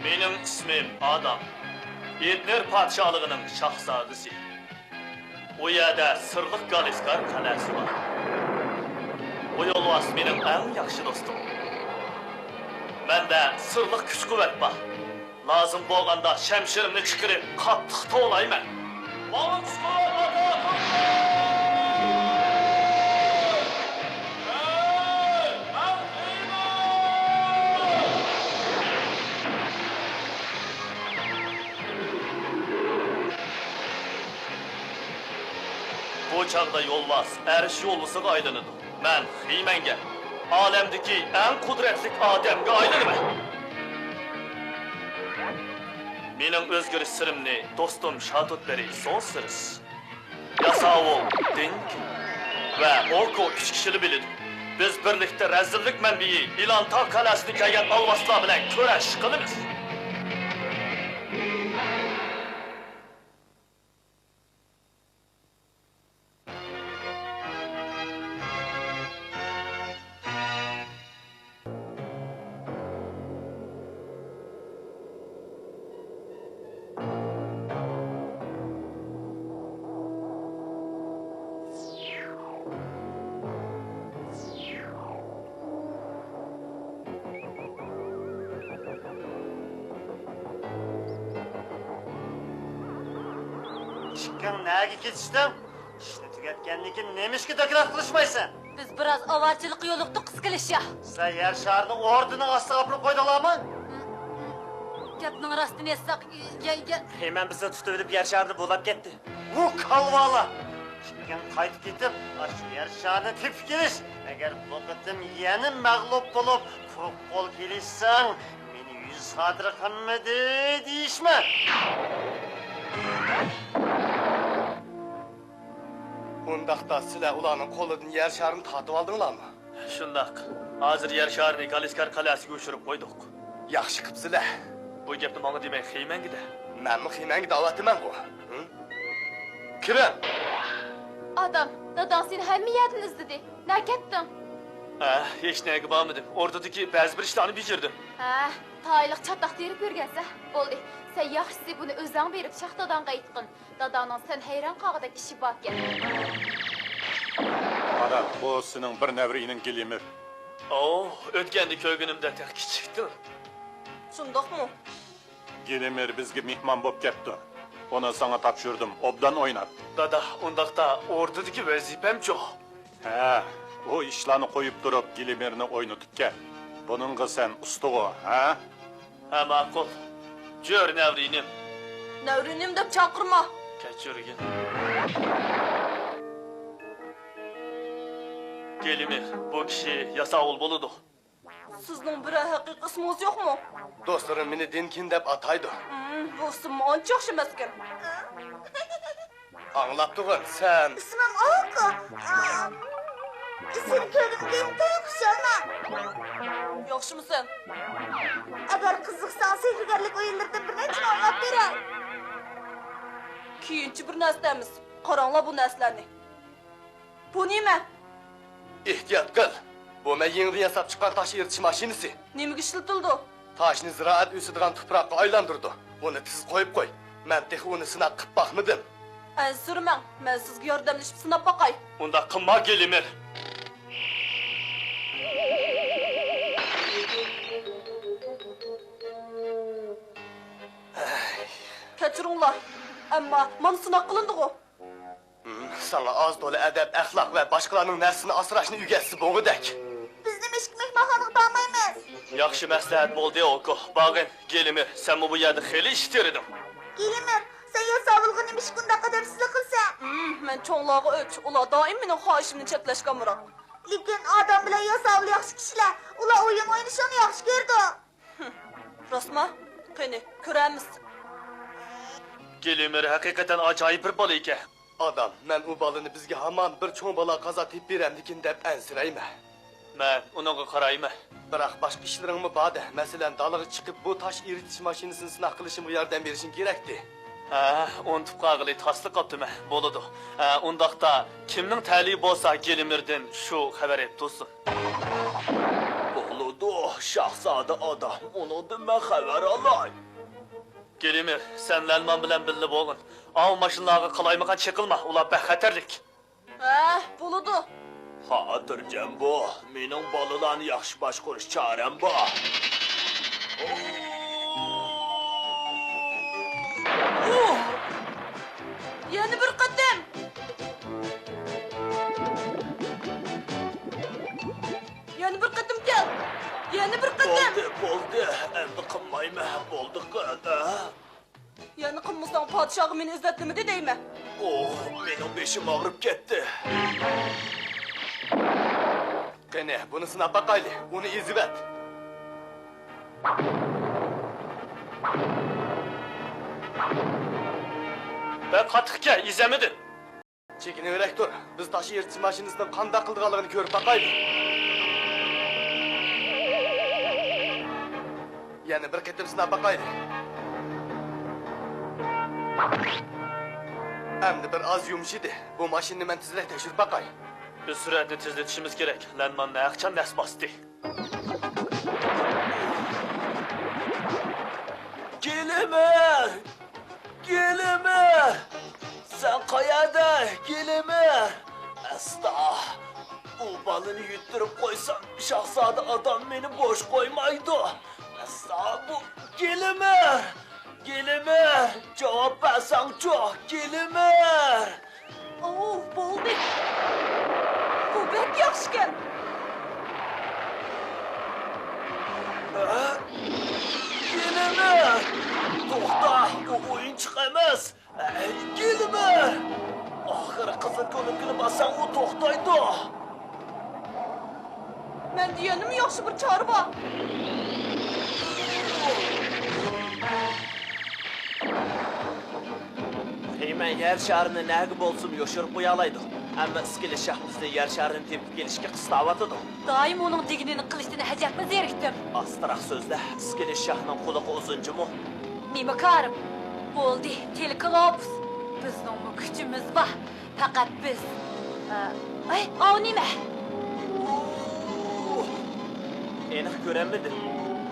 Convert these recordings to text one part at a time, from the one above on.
Benim ismim Adam. Edner Padişahlığının şahzadesi. O yerdə Sırlıq Qaliskar qalası var. O yolvas benim en yaxşı dostum. Məndə sırlıq güc-qüvvət var. Lazım bolğanda şəmşirimni çıxırıb qatlıqda olayım mən. Malın Bu çağda yolvas, əriş yollusu qaylanıdır. Mən Xiymenge, alemdeki en kudretlik Adem'e aylanıram. Benim özgürüş sırımni dostum Şatutberi son sırız. Yasavu, Dink ve Orko üç kişili bilir. Biz birlikte rezillik menbiyi İlantağ kalasını kelgen alvaslar bilen köreş kılırız. Çıkkın neye ketiştin? İşini tüketkenlikin neymiş ki dökürat kılışmayısın? Biz biraz avarcılık yoluktuk kıskılış ya. Sen yer şarını ordunun aslı kapını koydular mı? Gapning rastını etsek, Hemen bizi tutup yer şarını bulap gitti. Bu kalvala! Çıkkın kayıt gitip, şu yer şarını tip giriş. Eğer bu kıtım yenim mağlup olup, kurup kol gelişsen, beni 100 hatırı kanmadı deyişme. Ondaqda sizler ulanın kolunun yer şarını tatıp aldыңlar mı? Şundak, hazır yer şarını Galiskar kalası göçürüp koyduk. Yaxşı qıpsızlar. Bu gepni bana demek Xiymenge de. Mən mi xiymengi davatıman bu? Kirem! Adam, dadan seni hem yedin izledi. Ne kettin? Hiç neye gıbamadım. Oradaki bazı bir işlerini bitirdim. Taylık çatlak derip yürgense. Oldu. Sen yaxşısı bunu özden verip şahtadan qayıtqın. Dadanın sen heyran qağıdak işi bak gel. Ana, bu senin bir nevrinin Gilimir. Ötkendi köygünümde tek kiçikti. Şundaq mı? Gilimir bizge mihman bop kepti. Onu sana tapşırdım, obdan oynat. Dada, ondakta ordudaki vazifem çok. He, o işlerini koyup durup Gilimir'ini oynatıp gel. Bunun sen ustuğu, ha? Ha makul. Gör nevrinim. Nevrinim de çakırma. Keçirgin. Gelimir, bu kişi yasa olmalıdır. Sizin bir haqiqi isminiz yok mu? Dostlarım beni Dinkin dep ataydı. Bu isim ançak şemeskin. Anlattığın sen... İsmim Oku. Seni köydüm kuşağına. Yaxşı mısın? Eğer kızıksan sehrigarlık oyunlarda bir neçin anlat verem. Kiyinçi bir nəslemiz. Qaranla bu nəslərini. Bu neyme? İhtiyat kıl. Bu men yeni yasap çıkan taş eritiş maşinesi. Neymi işletildi? Taşını ziraat üsüdüğün toprakka aylandırdı. Onu tiz koyup koy. Men tehi onu sınaq kıp bakmadım. Ensürmen. Ben sizge yardımlaşıp sınap bakay. Onda kımma Gelimir. Keçirinlar. Ama man sınak kılındı o. Sana az dolu edep, ahlak ve başkalarının nersini asıraşını ügetsi boğu dek. Bizim eşik mehmanlık dalmayız. Yaxşı məsləhət oldu Oku. Bağın, Gelimir, sen bu yerde xeyli iştirirdim. Gelimir, sen ya savulğun imiş kunda kadar sizli kılsan. Ben çoğunlağı öç. Ula daim benim xahişimini çekleş kamıram. Lekin adam bile ya savul yaxşı kişiler. Ula oyun oynayışını yaxşı gördü. Rasma? Qeni, köremiz. Gelimir hakikaten acayip bir balı ike. Adam, men o balını bizge haman bir çoğun bala kazatip biremdikin dep ensireyme. Ben ona karayım. Bırak başka işlerin mi bade? Mesela dalığı çıkıp bu taş eritiş maşinesini sınav kılışımı yardım verişin gerekti. On tupqağılı taslı qaptımı, boludu. Ondaqda kimnin təliyi bolsa Gelimir'den şu haber et olsun. Boludu. Şahzadə adam, onundan mən xəbər alay. Gelimir, sen Lelman bilen billi bolun. Av maşınlarına kalaymakan çekilme, ula bexaterlik. Buludu. Xatırcəm bu, mənim balılan yaxşı baş qoruş çarəm bu. Yeni bir kadın. Yeni bir kadın gel. Yeni bir kadın. Boldu, əmdi qınmayma, boldu qada. Yeni kımızdan padişahı beni izletmedi değil mi? Mənim beşim ağrıb getdi. Qene, bunu sınab bakaylı, onu izibət. Ben katıkke, izlemedin. Çekineverek dur, biz taşı yırtıcı maşinisinin qanda qıldığalığını görüp bakaylı. Yani bir ketim sınab bakaylı. Hem de bir az yumuşaydı. Bu maşinini ben tizlek teşhir bakay. Bir süratini tezletişimiz gerek. Lenman ne akçam nes bastı. Gelimer! Gelimer! Sen kayada Gelimer! Estağ! O balını yutturup koysam şahzade adam beni boş koymaydı. Estağ bu Gelimer! Gelimer! Cevap versen çok Gelimer! Boldu. Bu pek yakışken. Gelimer! Toxta, o oyun çıkamaz. Gelimer! Ahırı kızın könükünü basan o toxtaydı. Ben diyenim yaxşı bir çarba. Hemen yer şarını nergib olsun yoşurup koyalaydı. Ama iskili şah bizde yer şarını tepki gelişki kıstavatıdı. Daim onun diginini kılıçtığını hecekme zeriktim. Astırak sözde iskili şahının kulağı uzuncu mu? Mimikarım. Boldu. Teleklopus. Bizning gücümüz var. Fakat biz... o nime? Enik görenmedin.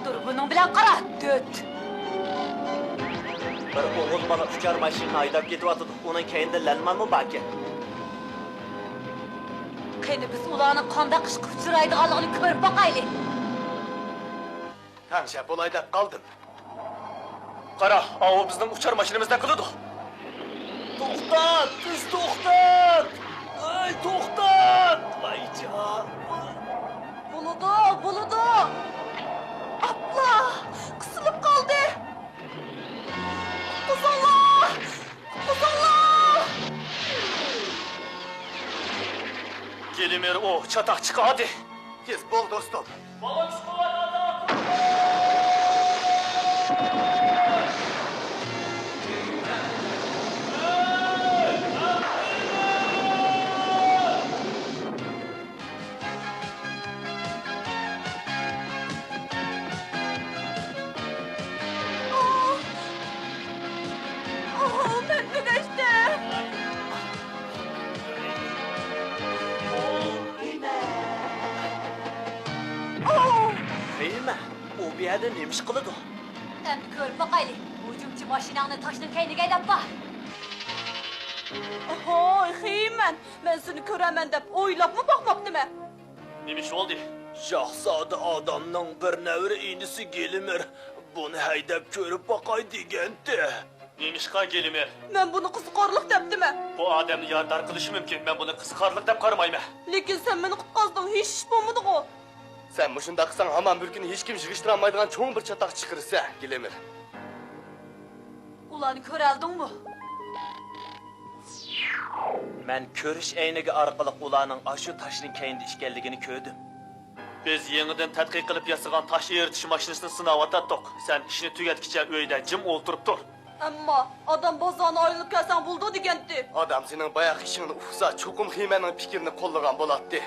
Dur bunun bilen qara. Döt. Bir oğul bana uçar maşinini aydap gidip atıdı. Onun keyinde lenman mı baki? Qani biz ularni qanda qishqib uchraydiganligini ko'rib boqayli. Hemşe bolayda kaldım. Kara, av bizim uçar maşinimizden kılıdı. Toxtat! Biz toxtat! Ay toxtat! Vay can! Buludu. Abla, kısılıp kaldı. Kız Allah! Gelimir o, çatak çık hadi. Kes bol dostum. Balon çıkıvadı. Ben de geçti. Bilme, o bir yerde neymiş kılıdı? Endi ko'rib boqaylik. Hujumchi mashinani toshning kayniga haydab bor. Ahoy, xeyman. Men seni ko'raman deb o'ylabmi boqmabdimi? Neymiş oldu? Şahzade adamның bir nevri inisi gelimir. Bunu haydap körüp bakay degendi. Neymiş ka Gelimir? Men buni qiziqarlik debdimi? Bu adamni yardar kılışı mümkün. Ben bunu kıskarlık dep karmayım. Lekin sen meni qutqazding, hech ish bo'lmadi-ku. Sen muşunda kısan haman bir gün hiç kim yığıştıramaydıgan çoğun bir çatak çıkırsa gelimir. Ularni ko'raldingmi? Men körüş eynigi arkalık ulanın aşı taşının keyinde işgelligini köydüm. Biz yeniden tadqiq qilib yasagan taş eritish mashinasini sinab atatdik. Sen ishini tugatkicha uyda jim o'ltirib tur. Ammo odam bozorni aylanib kelsan bo'ldi deganti. Adam senin bayağı işini ufsa çokum hiymenin fikrini kollagan bolattı.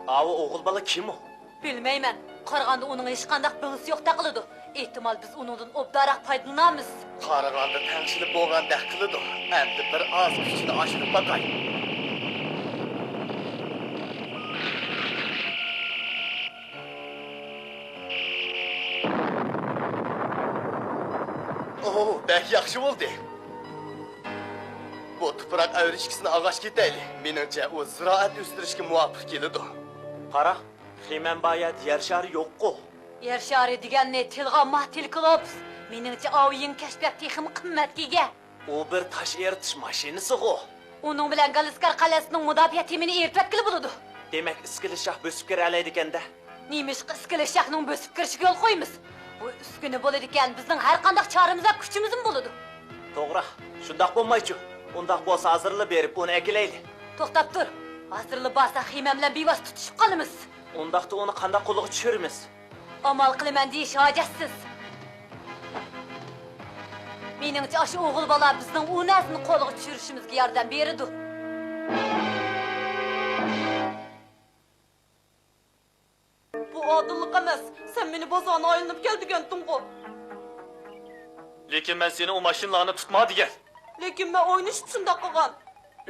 Avi oğul bala kim o? Bilmayman. Qaraganda uning hech qanday bilgisi yo'q taqiladi. Ehtimol biz uningdan obdaroq foydalanamiz. Qaraganda tangshilib bo'lgandek qiladi. Endi bir az kuchini oshirib bakay. bək yaxşı oldu. Bu tuprak ayrışkisini ağaç ketayli. Menimce o ziraat üstürüşke muvaffaq kelidi. Qara, Xeymen bayat yer şari yo'q-ku. Yer shari deganni tilg'a mahtil qilibsiz. Meningcha o'yin kashfiyot texim qimmatga ega. U bir tash eritish mashinasi-ku. Uning bilan Galiskar qalasining mudofaa temini eritvatkili bo'ladi. Demak, iskili shah bosib kira oladi ekanda. Nemishqa iskili shahning bosib kirishiga yo'l qo'yamiz. Bu uskuna bo'ladi ekan, bizning har qanday choramizda kuchimiz bo'ladi. To'g'ri, shundoq bo'lmaychi. Undaq bo'lsa hazırlab berib uni akilayli. To'xtab tur. Hozirli bo'lsa Xiyman bilan bevos tutishib qolamiz. Undaqda uni qanday qo'liga tushiramiz? Amal qilaman deyish hojatsiz. Meningcha shu o'g'il bola bizning onasini qo'liga tushirishimizga yordam beradi. Bu odillik emas. Sen meni bozorga aylanib kel degandim-ku. Lekin men seni o mashinlarni tutma degan. Lekin men o'ynash shunday qilgan.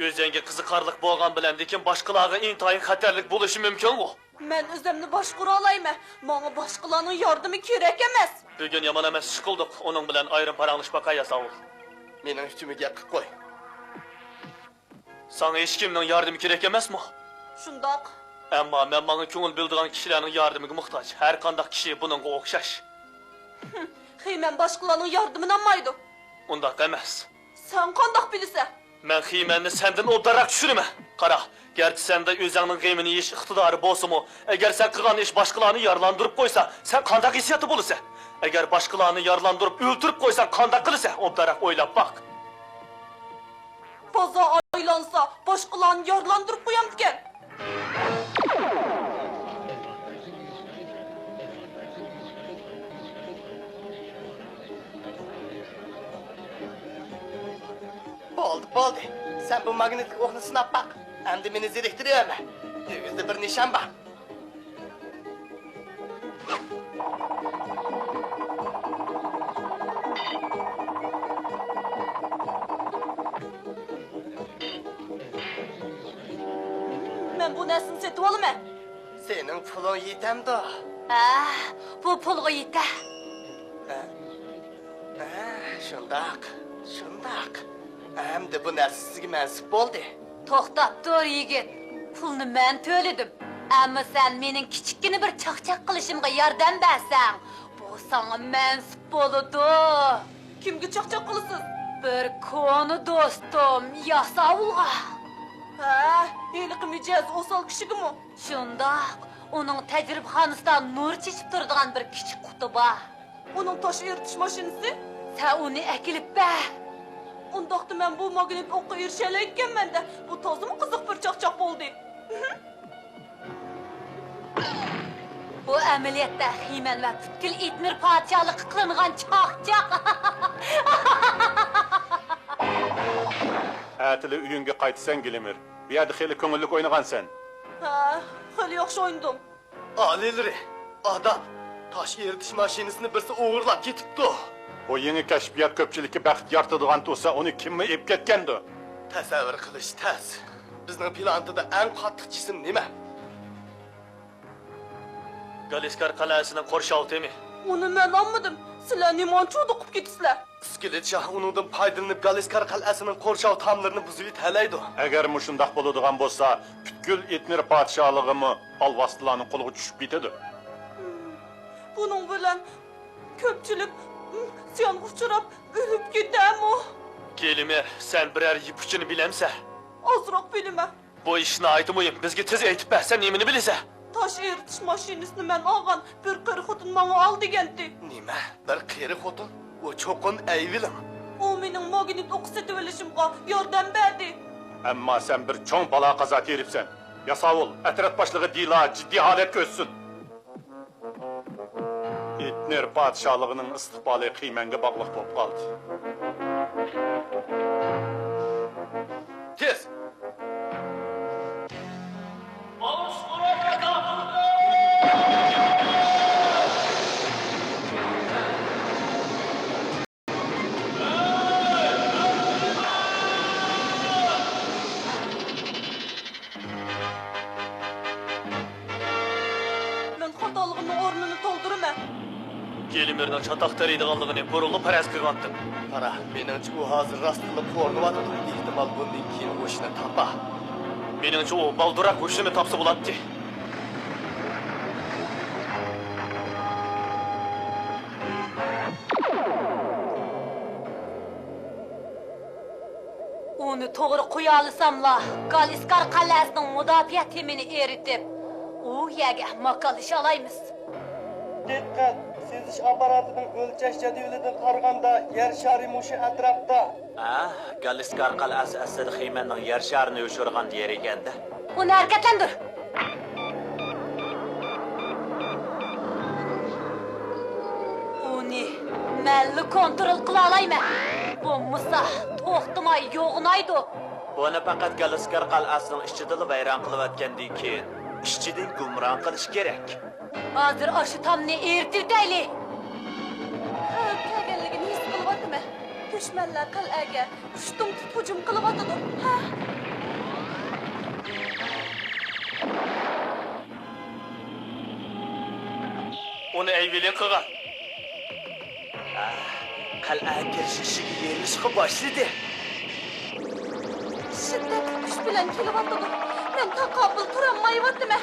O'zingga qiziqarlik bo'lgan bilan lekin boshqalarga intayin xatarlik bo'lishi mumkin-ku. Men o'zimni boshqara olayman. Menga boshqalarning yordami kerak emas. Bugun yomon emas ish qildik. Uning bilan ayrim paranglashmoqqa yasavul. Mening üstüme gap qilib qo'y. Sana hech kimning yordami kerak emasmi? Shundoq. Ammo men menga ko'ngil bildirgan kishilarning yordamiga muhtoj. Har qanday kishi buningga o'xshash. Xiyman boshqalarning yordamini olmaydi. Undaq emas. Sen qandoq bilasan? Men Xiymanni sendan obdaroq tushiraman. Qara, garchi senda o'zingning qiymini yeyish iqtidori bo'lsa-mu, agar sen qilgan ish boshqalarni yarlandirib qo'ysa, sen qanday hissiyati bo'lasan? Agar boshqalarni yarlandirib o'ltirib qo'ysan, qanday qilasan? Obdaroq o'ylab baq. Bozor aylansa, boshqalarni yorlantirib qo'yamdikan. Bo'ldi. Sen bu magnetik o'qni sinab baq. Endi meni zeriktiryapmi? O'zida bir nishon bor. Men bu narsani setib olaman. Sening pulun yetamdi. Bu pulga yetar. Shundoq. Endi bu narsa sizga mansub bo'ldi. To'xtab tur yigit. Pulni men to'ladim. Ammo sen mening kichikkina bir chaqchaq qilishimga yordam bersan, bu sana mansub bo'ladi. Kimga chaqchaq qilasiz? Bir konu do'stim Yasavulga. Heliqi mijoz o'sal kishigimi? Shundoq, uning tajribaxonasida nur chechib turadigan bir kichik quti bor. Uning tosh eritish mashinasi? Sen uni akilib ber. Undaqda men bu magnet o'qqa erishalayotganman-da. Bu tozimi qiziq bir chaqchaq bo'ldi. Bu amaliyotda Xiyman va butkul Itmir podshohligi qilingan chaqchaq. Atili uyingga qaytsan Gilimir. Bu yerda xeli ko'ngillik o'ynagansan. Xeyli yaxshi o'ynadim. Alilri, adam tosh eritish mashinasini birsi o'g'irlab ketibdi. Bu yangi kashfiyot ko'pchilikka baxt yortadigan bo'lsa, uni kimmi ep ketgandi? Tasavvur qilish tas. Bizning plantida eng qattiq jism nima? Galiskar qalasining qo'rshovi temi. Uni men olmadim. Sizlar nimonchudi qilib ketisizlar. Iskelet shah uningdan foydalanib Galiskar qalasining qo'rshov tomlarini buzib talaydi. Agar mushundaq bo'ladigan bo'lsa, butkul Itmir podshohligimi Alvastlarning qo'liga tushib ketadi. Buning bilan ko'pchilik ziyon uchrab o'lib ketami? Gilimir, sen birer ipuchini bilemsa? Ozroq bilaman. Bu ishni aytmayim, bizga tez aytib bersan, nimani bilasan? Tosh eritish mashinasini men olgan, bir qari xotin menga ol degandi. Nima? Bir qari xotin? O cho'qin ayvilim. U mening magnet o'q setib olishimga yordam berdi. Ammo sen bir cho'ng balo qazo teribsan. Yasavul, atraf boshlig'i Dila jiddiy holatga o'tsin. Itmir podshohligining istiqboli Xiymanga bog'liq bo'lib qoldi. Tez! Men xatoligimning o'rnini to'ldiraman. Gelimirning çatak taraydiganligini burunlu paraz qilgandim. Qara, meningcha u hozir rostini qo'rqyapti. Ehtimol bundan keyin o'shini topa. Meningcha u baldurak o'shini topsa bo'ladi. Onu to'g'ri qo'ya olsamla, Galiskar qal'asining mudofaa temini eritib, u yerga makalish olaymiz. Diqqat! Sezish apparatining o'lchash jadvalidan qaraganda yer shari mushi atrofda. Galiskar qal'asi aslida Xiymanning yer sharini yo'shirgan yer ekanda. Uni harakatlantir. Uni malli kontrol qila olayman. Bo'lmasa to'xtamay yo'g'naydi. Buni faqat Galiskar qal'asining ichida bayron qilayotgandan keyin ishchidan gumron qilish kerak. Hozir o'sha tomni eritaylik. Kelganligini his qilyaptimi? Dushmanlar qal'aga kuchtum hujum qilyapti. Ha? Uni Eyvilin qilgan. Qal'aga kirish ishiga yerishga boshladi. Shiddatli kuch bilan kelyapti. Men taqobil turolmayaptimi?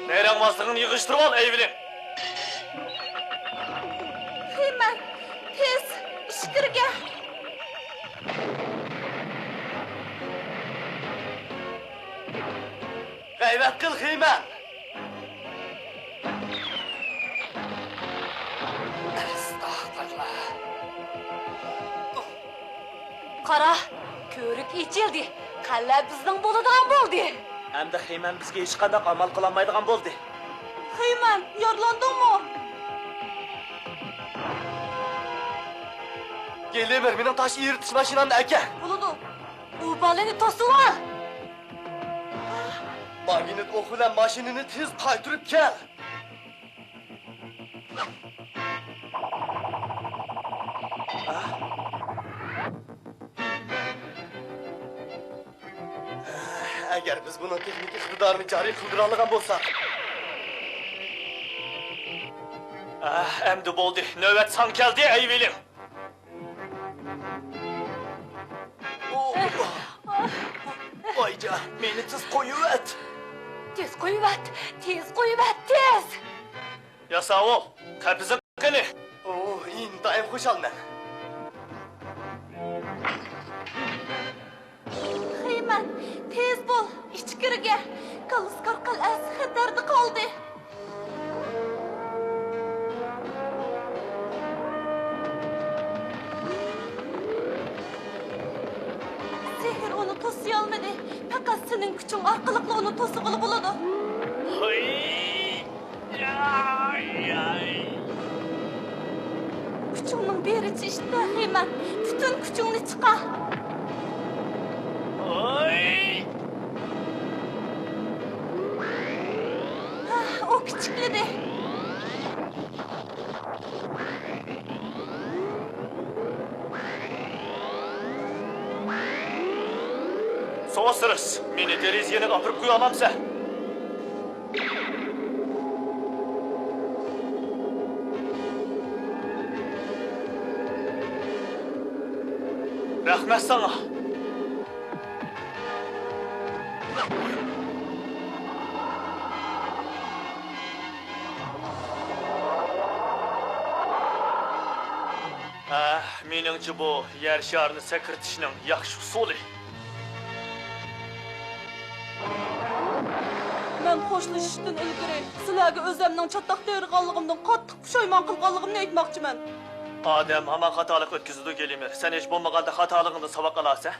Nayranmazligini yig'ishtirib ol Eyvilin. Xiyman, tez ishqirga. G'ayrat qil Xiyman. Qara, ko'rik ichildi. Qal'a bizning bo'ladigan bo'ldi. Hamda Xiyman bizga hech qanday amal qila olmaydigan bo'ldi. Xiyman, yaralandingmi? Gelemir, mening tosh eritish mashinamni aka. Bo'ladi. U balani to'sib ol. Magnit o'q bilan mashinani tez qaytirib kel. Agar biz buni texnik iqtidorini joriy qildira olgan bo'lsak, Endi bo'ldi. Navbat san keldi Eyvilin. Voyca, meni tez qo'yib. Tez qo'yvat, tez qo'yvat, tez. Yasavul, qabizi qani. intayin xushalman. Xiyman, tez bo'l, ichkiriga. Galiskar qal'asi xatarda qoldi. Sehr onu to'siy olmadi. Faqat sening kuching orqali uni to'sig'ili bo'ladi. Kuchingning berichi ishda, Xiyman. Butun kuchingni chiqar. O kichiklidi. So'siriz. Meni deriziyani gapirib qo'ya olamsa. Rahmat sana. Meningcha bu yer sharini sakirtishning yaxshi usuli. Men xo'shlashishdan ilgari sizlarga o'zimning chataq terganligimdan qattiq pushaymon qilganligimni aytmoqchiman. Odam hamma xatolik o'tkazadi Gelimir. Sen hech bo'lmaganda xatoligingni saboq olasiz.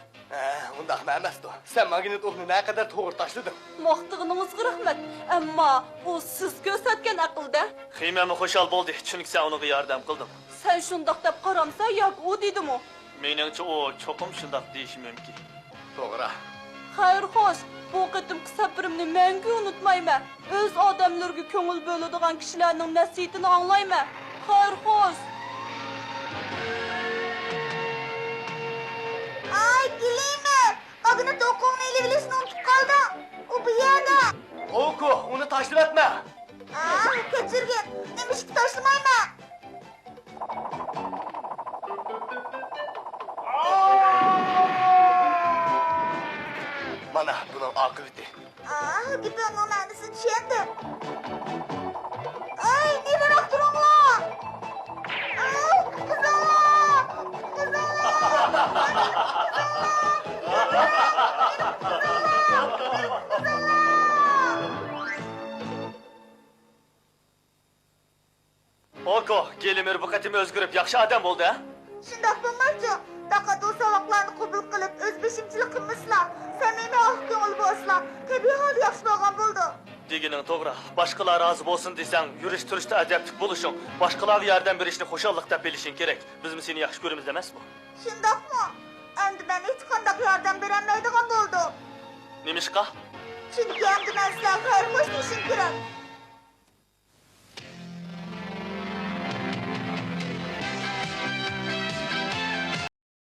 Undaq emasdi. Sen magnit o'qni naqadar to'g'ri tashlading. Maqtig'iningizga rahmat. Ammo u siz ko'rsatgan aqlda. Xiymami xushal bo'ldi, chunki sen unga yordam qilding. Sen shundoq deb qaramsa, yo'q u dedimi? Meningcha u cho'qim shundoq deyishi mumkin. To'g'ri. Xayr xo'sh, bu qitimki sabrimni menga unutmayman. O'z odamlarga ko'ngil bo'ladigan kishilarning nasihatini anglayman. Xayr xo'sh. Ay Glimmer, magnit o'quvni ilib bilishni unutib qoldim. U bu yerda. Oku, uni tashlab etma. Kechirgin. taşlamayman. Mana bunun akıbeti. Gidin o mühendisi düşendim. Ay, neden aktırımla? Kızıla! Kızıla! Oko, gelimir bu katimi özgürüp yakşı adam oldu ha? Şundak bulmaqçı, daqa o savaqlarını qubul qilib, öz beşimchilik qilmasla, samimiy ah ko'ngil bo'lsla, tabiiy hol yaxshi bo'lgan bo'ldi. Deginin to'g'ri. Boshqalar rozi bo'lsin desang, yurish turishda adablik bo'lishing, boshqalarga yordam berishni xo'shallik deb bilishing kerak. Bizmi seni yaxshi ko'ramiz emasmi? Shundaqmi? Endi men hech qanday yordam berolmaydigan bo'ldim. Nimishqa? Chunki endi men sizlarga xayr-xo'sh deyishim kerak.